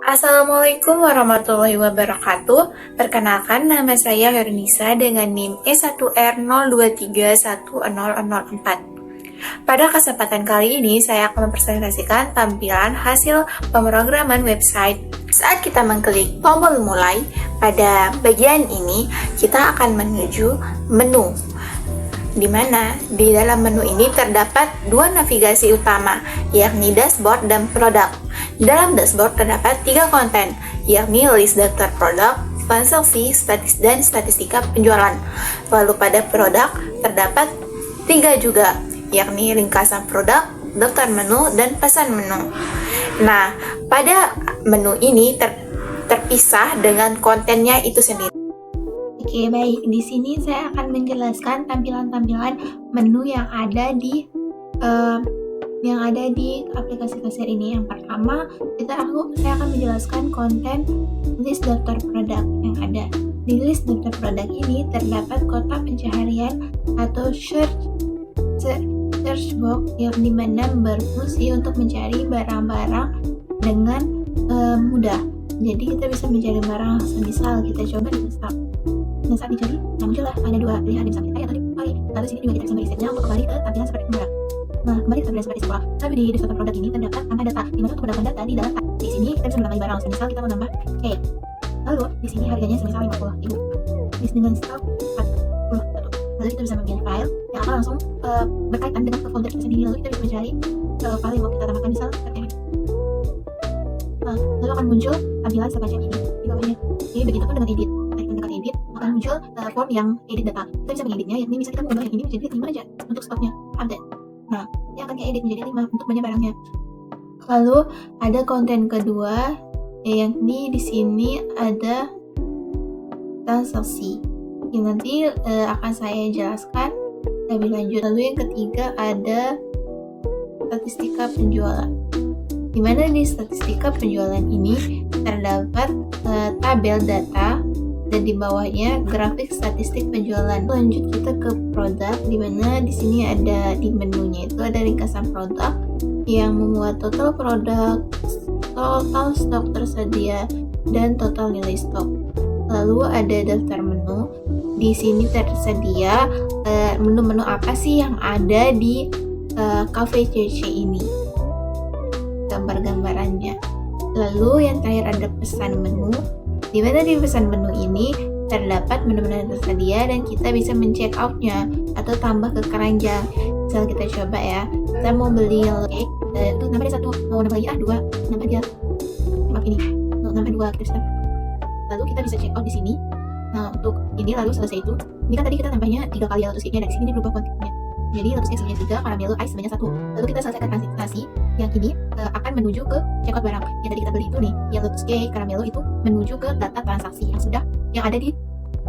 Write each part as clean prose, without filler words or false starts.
Assalamualaikum warahmatullahi wabarakatuh. Perkenalkan, nama saya Hernisa dengan NIM E1R02310004. Pada kesempatan kali ini, saya akan mempresentasikan tampilan hasil pemrograman website. Saat kita mengklik tombol mulai, pada bagian ini kita akan menuju menu, di mana di dalam menu ini terdapat dua navigasi utama, yakni dashboard dan produk. Di dalam dashboard terdapat tiga konten, yakni list daftar produk, transaksi, dan statistika penjualan. Lalu pada produk terdapat tiga juga, yakni ringkasan produk, daftar menu, dan pesan menu. Nah, pada menu ini terpisah dengan kontennya itu sendiri. Oke, baik. Di sini saya akan menjelaskan tampilan-tampilan menu yang ada di aplikasi kasir ini. Yang pertama, saya akan menjelaskan konten list daftar produk yang ada. Di list daftar produk ini terdapat kotak pencaharian atau search box yang dimana berfungsi untuk mencari barang-barang dengan mudah. Jadi kita bisa mencari barang, misal kita coba di Instagram. Nah, saat dicari, muncullah ada dua pilihan di samping atau di kembali. Lalu sini juga kita bisa mengisinya untuk kembali ke tampilan seperti semula. Nah, kembali ke tampilan seperti semula. Tapi di daftar produk ini terdapat tambah data, di mana untuk menambah data di dalam di sini kita bisa menambah barang. Misal kita mau nambah cake. Lalu di sini harganya semisal 50.000. List dengan stok 41. Lalu kita bisa memilih file yang akan langsung berkaitan dengan ke folder kita sendiri. Lalu kita bisa mencari file yang mau kita tambahkan, misal seperti ini. Lalu akan muncul tampilan semacam ini di bawahnya. Jadi begitupun dengan edit. Tekan edit akan muncul form yang edit data. Kita bisa mengeditnya, yakni bisa kita mengubah yang ini menjadi 5 aja untuk stoknya, update. Nah, dia akan kayak edit menjadi 5 untuk banyak barangnya. Lalu ada konten kedua, yakni di sini ada transaksi yang nanti akan saya jelaskan lebih lanjut. Lalu yang ketiga ada statistika penjualan, di mana di statistika penjualan ini terdapat tabel data dan di bawahnya grafik statistik penjualan. Lanjut kita ke produk, di mana di sini ada di menunya itu ada ringkasan produk yang memuat total produk, total stok tersedia, dan total nilai stok. Lalu ada daftar menu. Di sini tersedia menu-menu apa sih yang ada di cafe CC ini, gambar-gambarannya. Lalu yang terakhir ada pesan menu, di mana di pesan menu ini terdapat menu-menu yang tersedia dan kita bisa men-check out-nya atau tambah ke keranjang. Misal kita coba ya, kita mau beli cake, nambah dia 1, mau nambah lagi 2, nambah dia ini, nambah 2, kita bisa. Lalu kita bisa check out di sini. Nah, untuk ini lalu selesai itu, ini kan tadi kita tambahnya 3 kali lotus cake-nya, dari sini dia berubah kuantitasnya. Jadi lotus cake sebanyak 3, caramel ice sebanyak 1. Lalu kita selesaikan transaksi yang ini akan menuju ke checkout barang yang tadi kita beli itu nih, yang lotus cake, caramel itu menuju ke data transaksi yang ada di.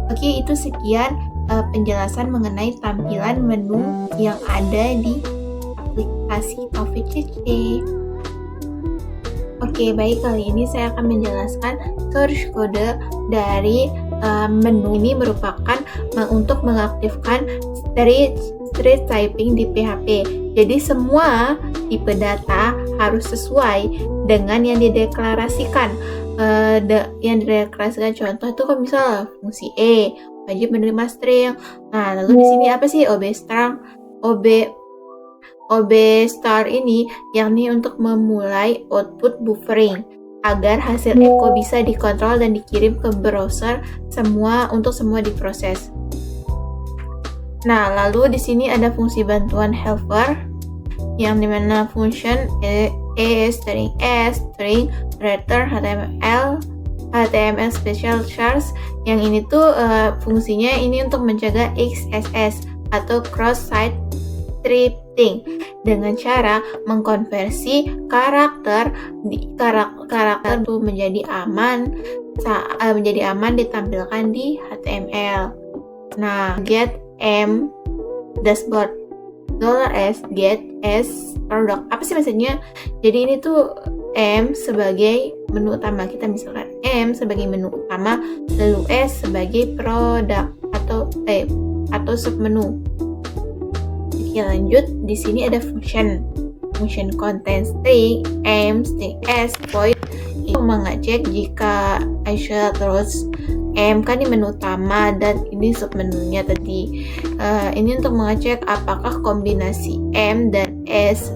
Oke, itu sekian penjelasan mengenai tampilan menu yang ada di aplikasi Cafe CC. Oke, baik, kali ini saya akan menjelaskan source code dari menu ini merupakan untuk mengaktifkan street typing di PHP. Jadi semua tipe data harus sesuai dengan yang dideklarasikan. Yang dideklarasikan contoh itu kan misal fungsi wajib menerima string. Nah, lalu di sini apa sih OB star ini, yakni untuk memulai output buffering agar hasil echo bisa dikontrol dan dikirim ke browser untuk semua diproses. Nah, lalu di sini ada fungsi bantuan helper yang dimana function string writer HTML special charts, yang ini tuh fungsinya ini untuk mencegah XSS atau cross site scripting dengan cara mengkonversi karakter itu menjadi aman ditampilkan di HTML. Nah, get m dashboard $s get s product, apa sih maksudnya? Jadi ini tuh M sebagai menu utama, kita misalkan M sebagai menu utama, lalu S sebagai produk atau submenu. Oke, lanjut. Di sini ada function content string, M, string S, void. ini mengecek jika Aisyah terus M kan di menu utama dan ini submenunya tadi. Ini untuk mengecek apakah kombinasi M dan S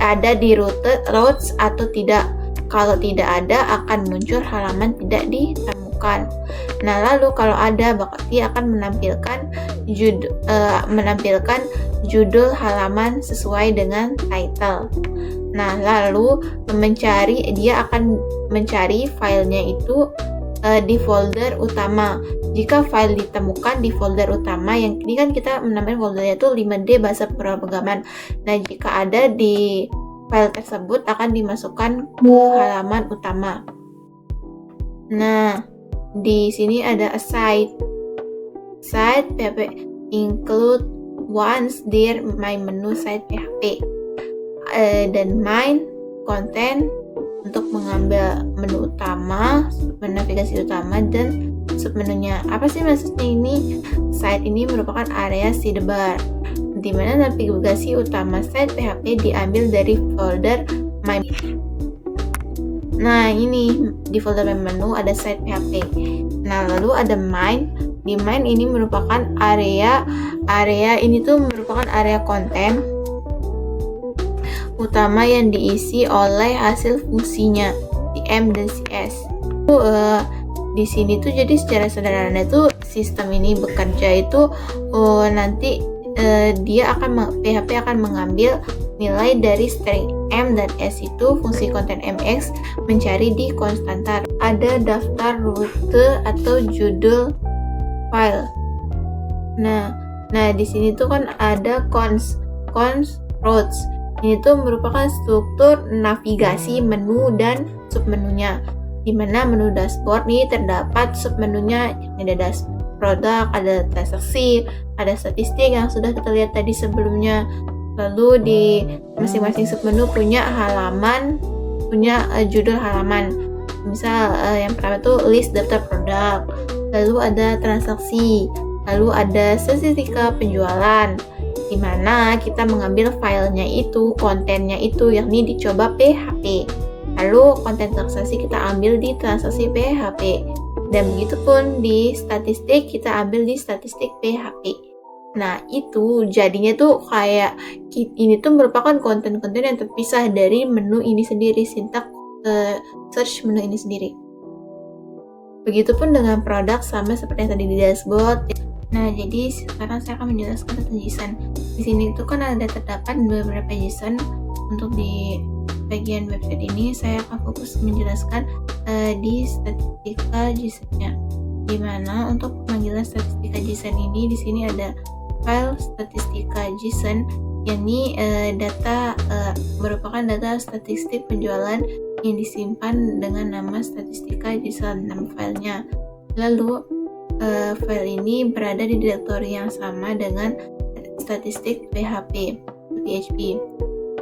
ada di routes atau tidak. Kalau tidak ada, akan muncul halaman tidak ditemukan. Nah, lalu kalau ada, berarti akan menampilkan judul halaman sesuai dengan title. Nah, lalu dia akan mencari filenya itu di folder utama. Jika file ditemukan di folder utama, yang ini kan kita menamakan foldernya itu 5D bahasa pemrograman. Nah, jika ada di file tersebut akan dimasukkan ke halaman utama. Nah, di sini ada aside PHP include once there my menu site PHP dan main content untuk mengambil menu utama, navigasi utama dan submenunya. Apa sih maksudnya ini? Site ini merupakan area sidebar di mana navigasi utama site PHP diambil dari folder My. Nah, ini di folder My menu ada site PHP. Nah, lalu ada main. Di main ini merupakan area ini tuh merupakan area konten utama yang diisi oleh hasil fungsinya CM dan CS. Di sini tuh jadi secara sederhana tuh sistem ini bekerja itu nanti PHP akan mengambil nilai dari string M dan S itu fungsi konten MX mencari di konstantar. Ada daftar rute atau judul file. Nah di sini tuh kan ada cons routes. Ini tuh merupakan struktur navigasi menu dan submenunya. Di mana menu dashboard nih terdapat submenunya, ada dashboard produk, ada transaksi, ada statistik yang sudah kita lihat tadi sebelumnya. Lalu di masing-masing submenu punya judul halaman. Misal yang pertama tuh list daftar produk, lalu ada transaksi, lalu ada statistika penjualan, di mana kita mengambil filenya itu, kontennya itu, yakni dicoba PHP. Lalu konten transaksi kita ambil di transaksi PHP. Dan begitu pun di statistik kita ambil di statistik PHP. Nah, itu jadinya tuh kayak ini tuh merupakan konten-konten yang terpisah dari menu ini sendiri, sintak search menu ini sendiri. Begitupun dengan produk, sama seperti yang tadi di dashboard. Nah, jadi sekarang saya akan menjelaskan tentang JSON. Di sini itu kan ada terdapat beberapa JSON. Untuk di bagian website ini saya akan fokus menjelaskan di statistika JSON-nya. Di mana untuk pemanggilan statistika JSON ini di sini ada file statistika JSON, yakni merupakan data statistik penjualan yang disimpan dengan nama statistika JSON, nama filenya. Lalu file ini berada di direktori yang sama dengan statistik PHP.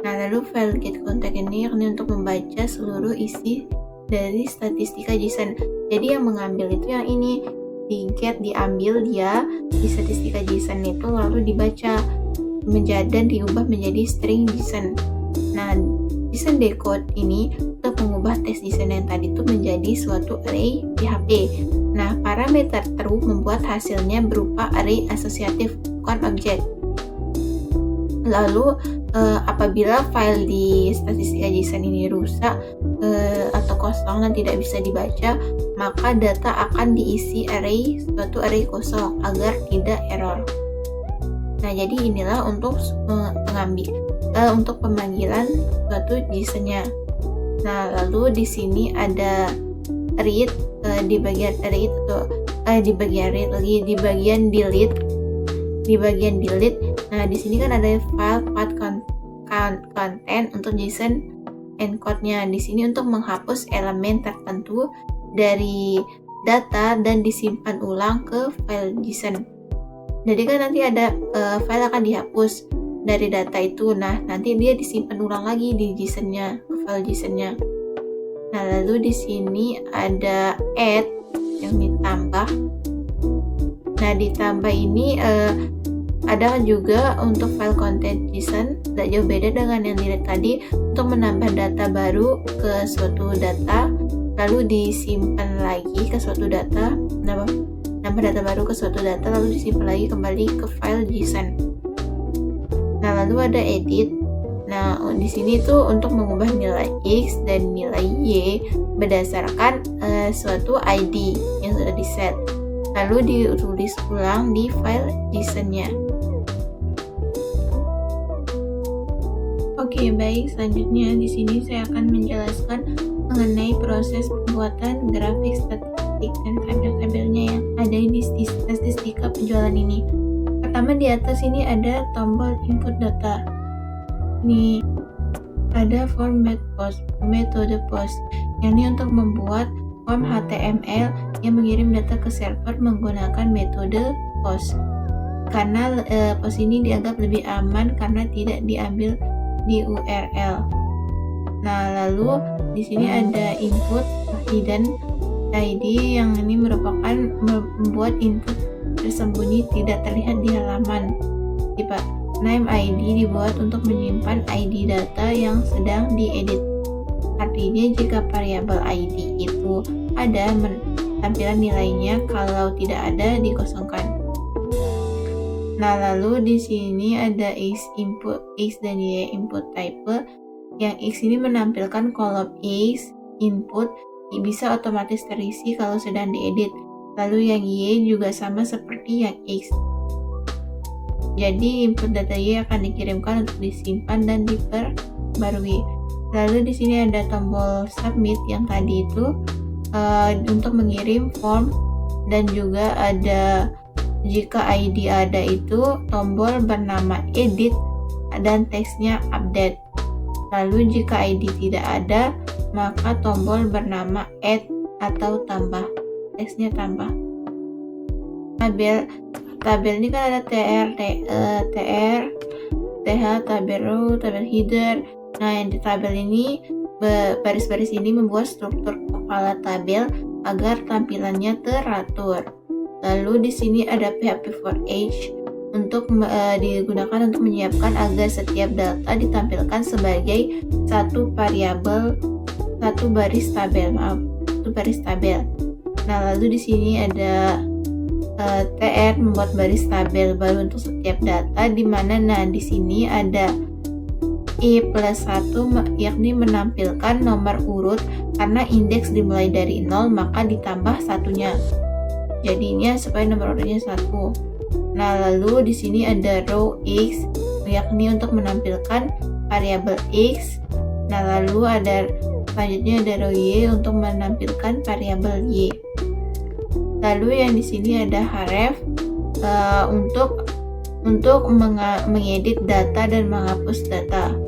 Nah, lalu file get contact ini untuk membaca seluruh isi dari statistika JSON. Jadi yang mengambil itu yang ini, di get diambil dia di statistika JSON itu, lalu dibaca dan diubah menjadi string JSON. Nah, JSON decode ini untuk mengubah teks JSON yang tadi itu menjadi suatu array PHP. Nah, parameter true membuat hasilnya berupa array asosiatif, bukan objek. Lalu apabila file di statistika JSON ini rusak atau kosong dan tidak bisa dibaca, maka data akan diisi suatu array kosong agar tidak error. Nah, jadi inilah untuk untuk pemanggilan suatu JSON-nya. Nah, lalu di sini ada read di bagian read atau di bagian read lagi di bagian delete. Nah, di sini kan ada file path content untuk JSON encode-nya. Di sini untuk menghapus elemen tertentu dari data dan disimpan ulang ke file JSON. Jadi kan nanti ada file akan dihapus dari data itu. Nah, nanti dia disimpan ulang lagi di JSON-nya, file JSON-nya. Nah, lalu di sini ada add yang ditambah. Nah, ditambah ini Ada juga untuk file content JSON, tidak jauh beda dengan yang dilihat tadi, untuk menambah data baru ke suatu data, lalu disimpan lagi ke suatu data, nambah data baru ke suatu data, lalu disimpan lagi kembali ke file JSON. Nah, lalu ada edit. Nah, di sini tuh untuk mengubah nilai X dan nilai Y berdasarkan suatu ID yang sudah di-set, lalu ditulis ulang di file JSON-nya. Oke, baik. Selanjutnya di sini saya akan menjelaskan mengenai proses pembuatan grafik statistik dan tabel-tabelnya yang ada di statistika penjualan ini. Pertama, di atas ini ada tombol input data. Ini ada format post, metode post. Yang ini untuk membuat form HTML yang mengirim data ke server menggunakan metode post. Karena post ini dianggap lebih aman karena tidak diambil di URL. Nah, lalu di sini ada input hidden ID yang ini merupakan membuat input tersembunyi tidak terlihat di halaman. Name ID dibuat untuk menyimpan ID data yang sedang diedit. Artinya jika variabel ID itu ada, tampilan nilainya, kalau tidak ada dikosongkan. Nah, lalu di sini ada X input X dan Y input type. Yang X ini menampilkan kolom X input bisa otomatis terisi kalau sedang diedit. Lalu yang Y juga sama seperti yang X. Jadi input data Y akan dikirimkan untuk disimpan dan diperbarui. Lalu di sini ada tombol submit yang tadi itu untuk mengirim form, dan juga ada jika ID ada itu tombol bernama edit dan teksnya update. Lalu jika ID tidak ada, maka tombol bernama add atau tambah, teksnya tambah. Tabel ini kan ada TR, TH, tabel row, tabel header. Nah, yang di tabel ini, baris-baris ini membuat struktur kepala tabel agar tampilannya teratur. Lalu di sini ada PHP4H untuk digunakan untuk menyiapkan agar setiap data ditampilkan sebagai satu variabel, satu baris tabel. Nah, lalu di sini ada TR membuat baris tabel baru untuk setiap data, di mana di sini ada I+1 yakni menampilkan nomor urut karena indeks dimulai dari 0 maka ditambah satunya. Jadinya supaya nomor urutnya 1. Nah, lalu di sini ada row X yakni untuk menampilkan variabel X. Nah, lalu selanjutnya ada row Y untuk menampilkan variabel Y. Lalu yang di sini ada href untuk mengedit data dan menghapus data.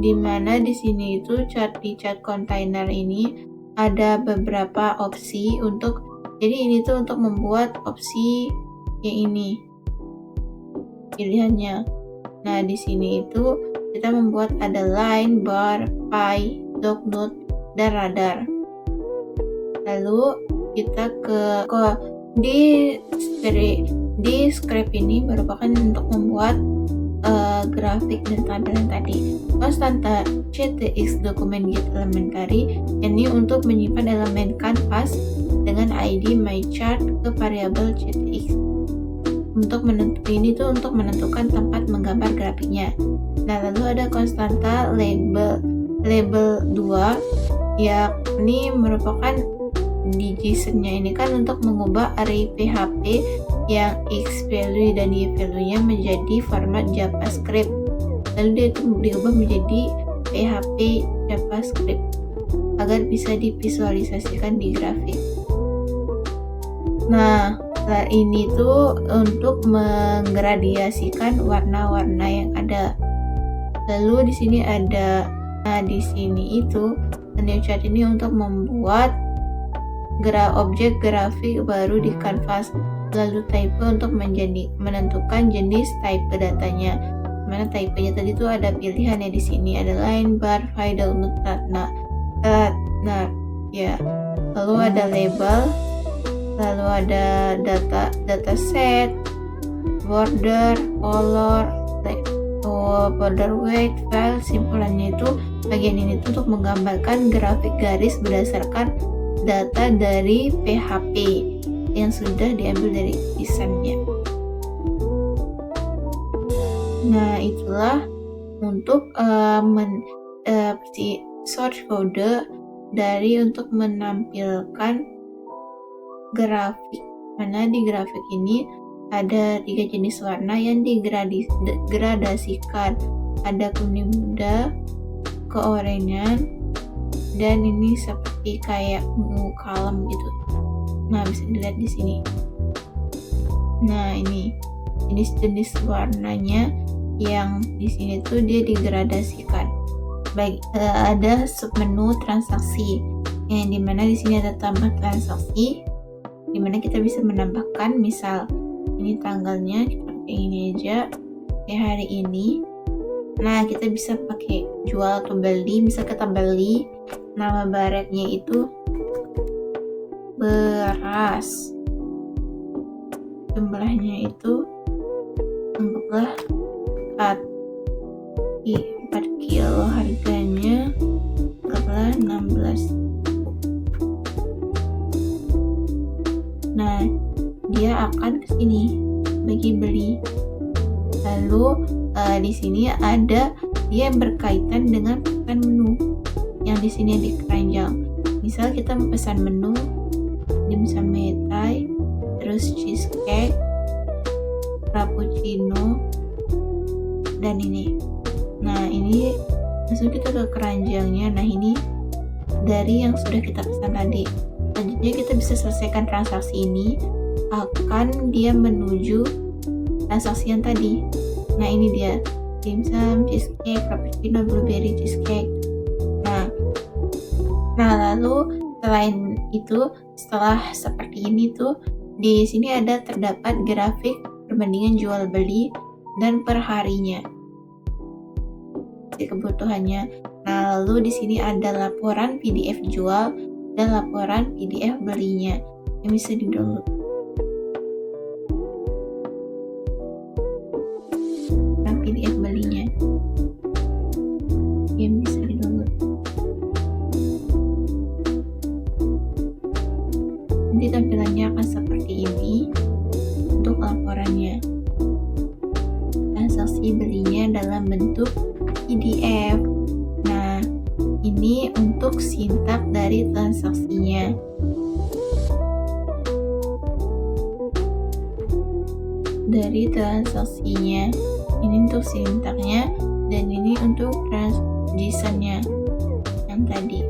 Dimana di sini itu di chart container ini ada beberapa opsi jadi ini tuh untuk membuat opsi yang ini pilihannya. Nah, di sini itu kita membuat ada line, bar, pie, dognote, dan radar. Lalu kita di script ini merupakan untuk membuat grafik dan tampilan tadi. Konstanta CTX dokumen get elementary ini untuk menyimpan elemen canvas dengan ID myChart ke variabel CTX. Untuk menentukan tempat menggambar grafiknya. Nah, lalu ada konstanta label 2 yakni merupakan di JSON-nya ini kan untuk mengubah array PHP yang X value dan Y value-nya menjadi format JavaScript. Lalu dia itu diubah menjadi PHP JavaScript agar bisa divisualisasikan di grafik. Nah, ini tuh untuk menggradiasikan warna-warna yang ada. Lalu di sini ada, di sini itu new chart ini untuk membuat objek grafik baru di kanvas. Lalu type untuk menentukan jenis type datanya. Mana type-nya tadi tuh ada pilihannya di sini, ada line, bar, file, download, ya. Lalu ada label, lalu ada data set, border, color, border weight, file. Simpulannya itu bagian ini tuh untuk menggambarkan grafik garis berdasarkan data dari PHP yang sudah diambil dari desainnya. Nah, itulah untuk source code dari untuk menampilkan grafik. Mana di grafik ini ada 3 jenis warna yang digradasikan. Ada kuning muda, keorangan, dan ini seperti kayak ungu kalem gitu. Nah, bisa dilihat di sini. Nah, ini jenis-jenis warnanya yang di sini tuh dia digradasikan. Ada submenu transaksi yang dimana di sini ada tambah transaksi, dimana kita bisa menambahkan, misal ini tanggalnya kita pakai ini aja, kayak hari ini. Nah, kita bisa pakai jual atau beli. Misal kita beli, nama bareknya itu beras, jumlahnya itu anggaplah 4 kilo, harganya anggaplah 16. Nah, dia akan ke sini bagi beli. Lalu di sini ada dia berkaitan dengan pesan menu yang di sini di keranjang. Misal kita pesan menu dimsum Thai, terus cheesecake, frappuccino, dan ini. Nah, ini langsung kita ke keranjangnya. Nah, ini dari yang sudah kita pesan tadi. Selanjutnya kita bisa selesaikan transaksi ini, akan dia menuju transaksi yang tadi. Nah, ini dia dimsum, cheesecake, frappuccino, blueberry cheesecake. Nah, lalu selain itu, setelah seperti ini tuh di sini ada terdapat grafik perbandingan jual beli dan perharinya kebutuhannya. Nah, lalu di sini ada laporan PDF jual dan laporan PDF belinya yang bisa di-download. Nah, PDF belinya yang bisa di-download. Nanti tampilannya akan seperti ini untuk laporannya. Transaksi belinya dalam bentuk PDF. Nah, ini untuk sintak dari transaksinya. Ini untuk sintaknya, dan ini untuk desainnya yang tadi.